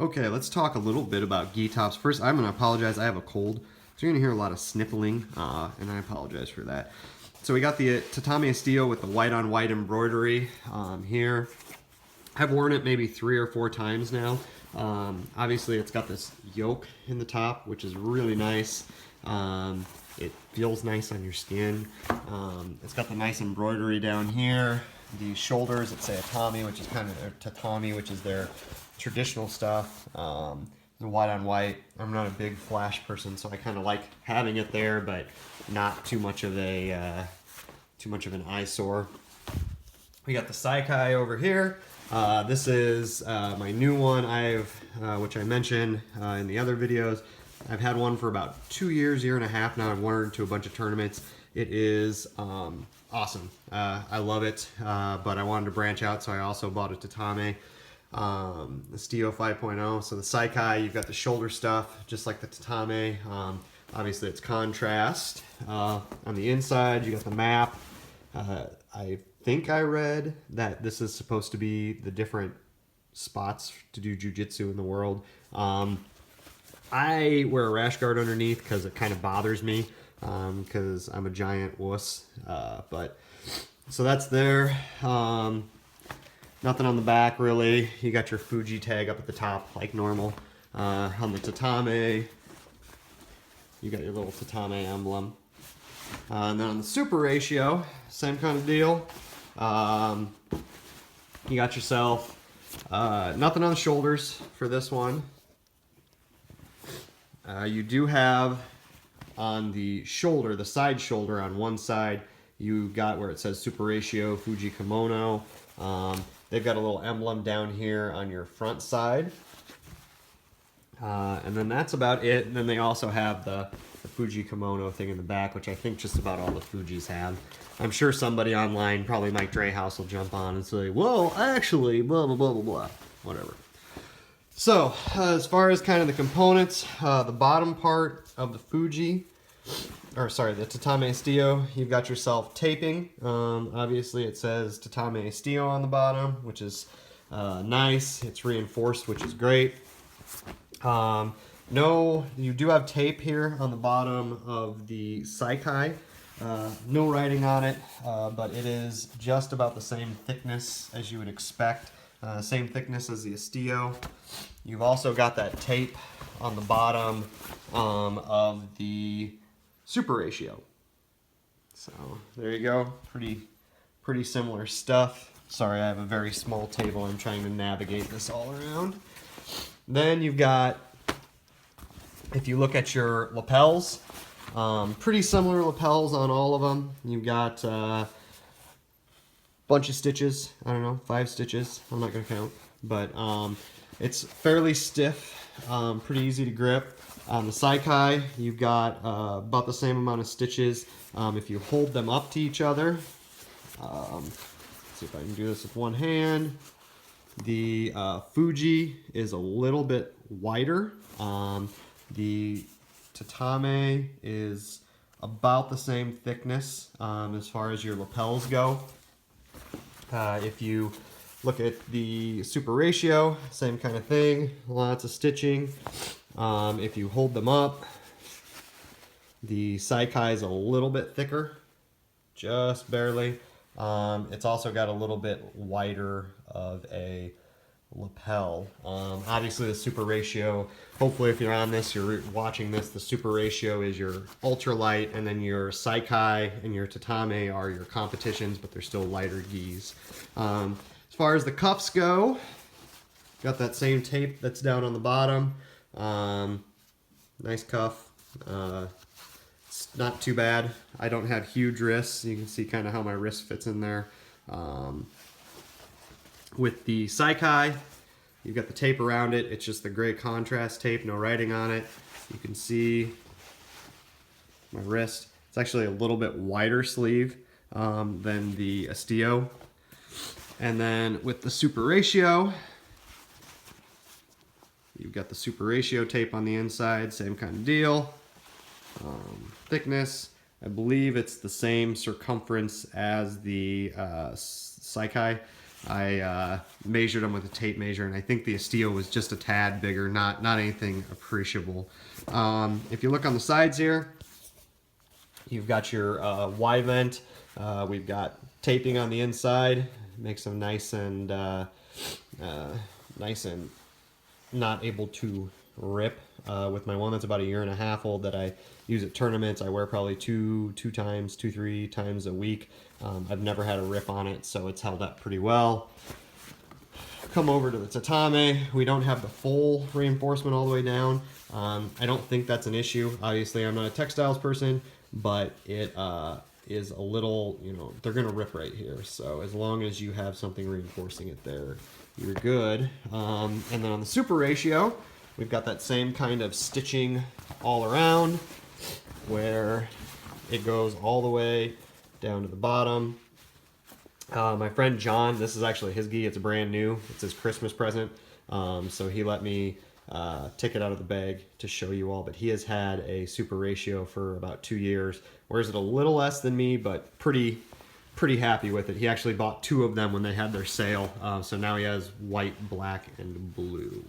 Okay, let's talk a little bit about gi tops. First, I'm going to apologize. I have a cold, so you're going to hear a lot of sniffling, and I apologize for that. So we got the Tatami Estilo with the white on white embroidery here. I've worn it maybe 3 or 4 times now. Obviously, it's got this yoke in the top, which is really nice. It feels nice on your skin. It's got the nice embroidery down here. The shoulders, it's a tatami, which is kind of their tatami, which is their traditional stuff. The white on white. I'm not a big flash person, so I kind of like having it there, but not too much of an eyesore. We got the Saikai over here. This is my new one. Which I mentioned in the other videos. I've had one for about 2 years, year and a half now. I've worn it to a bunch of tournaments. It is awesome. I love it, but I wanted to branch out, so I also bought a tatame, the Stio 5.0. So the Saikai, you've got the shoulder stuff, just like the tatame. Obviously, it's contrast. On the inside, you got the map. I think I read that this is supposed to be the different spots to do jujitsu in the world. I wear a rash guard underneath because it kind of bothers me because I'm a giant wuss. So that's there. Nothing on the back really. You got your Fuji tag up at the top like normal. On the tatame, you got your little tatame emblem. And then on the super ratio, same kind of deal. You got yourself nothing on the shoulders for this one. You do have on the shoulder, the side shoulder on one side, you got where it says super ratio Fuji kimono. They've got a little emblem down here on your front side. And then that's about it. And then they also have the Fuji kimono thing in the back, which I think just about all the Fujis have. I'm sure somebody online, probably Mike Drehouse, will jump on and say, well, actually, blah, blah, blah, blah, blah. Whatever. So, as far as kind of the components, the bottom part of the Fuji, the Tatame Estilo, you've got yourself taping. Obviously, it says Tatame Estilo on the bottom, which is nice. It's reinforced, which is great. No, you do have tape here on the bottom of the Saikai. No writing on it, but it is just about the same thickness as you would expect. Same thickness as the Estilo. You've also got that tape on the bottom of the super ratio. So there you go. Pretty similar stuff. Sorry, I have a very small table. I'm trying to navigate this all around. Then you've got, if you look at your lapels, pretty similar lapels on all of them. You've got a bunch of stitches. I don't know, 5 stitches. I'm not going to count. But it's fairly stiff, pretty easy to grip. On the Saikai, you've got about the same amount of stitches. If you hold them up to each other, let's see if I can do this with one hand. The Fuji is a little bit wider. The tatame is about the same thickness as far as your lapels go. If you look at the super ratio, same kind of thing, lots of stitching. If you hold them up, the Saikai is a little bit thicker, just barely. It's also got a little bit wider of a lapel. Obviously the super ratio, hopefully if you're on this, you're watching this, the super ratio is your ultralight, and then your Saikai and your tatame are your competitions, but they're still lighter gis. As far as the cuffs go, got that same tape that's down on the bottom. Nice cuff. It's not too bad. I don't have huge wrists. You can see kind of how my wrist fits in there. With the Saikai, you've got the tape around it. It's just the gray contrast tape, no writing on it. You can see my wrist. It's actually a little bit wider sleeve than the Estilo. And then with the super ratio, you've got the super ratio tape on the inside, same kind of deal. Thickness, I believe it's the same circumference as the Saikai. I measured them with a tape measure, and I think the Esteel was just a tad bigger, not anything appreciable. If you look on the sides here, you've got your Y vent. We've got taping on the inside, makes them nice and not able to rip. With my one that's about 1.5 years old that I use at tournaments, I wear probably two, 3 times a week. I've never had a rip on it, so it's held up pretty well. Come over to the tatame. We don't have the full reinforcement all the way down. I don't think that's an issue. Obviously, I'm not a textiles person, but it is a little, they're gonna rip right here. So as long as you have something reinforcing it there, you're good. And then on the super ratio, we've got that same kind of stitching all around where it goes all the way down to the bottom. My friend John, this is actually his gi. It's brand new. It's his Christmas present. So he let me take it out of the bag to show you all. But he has had a super ratio for about 2 years. Wears it a little less than me, but pretty happy with it. He actually bought 2 of them when they had their sale. So now he has white, black, and blue.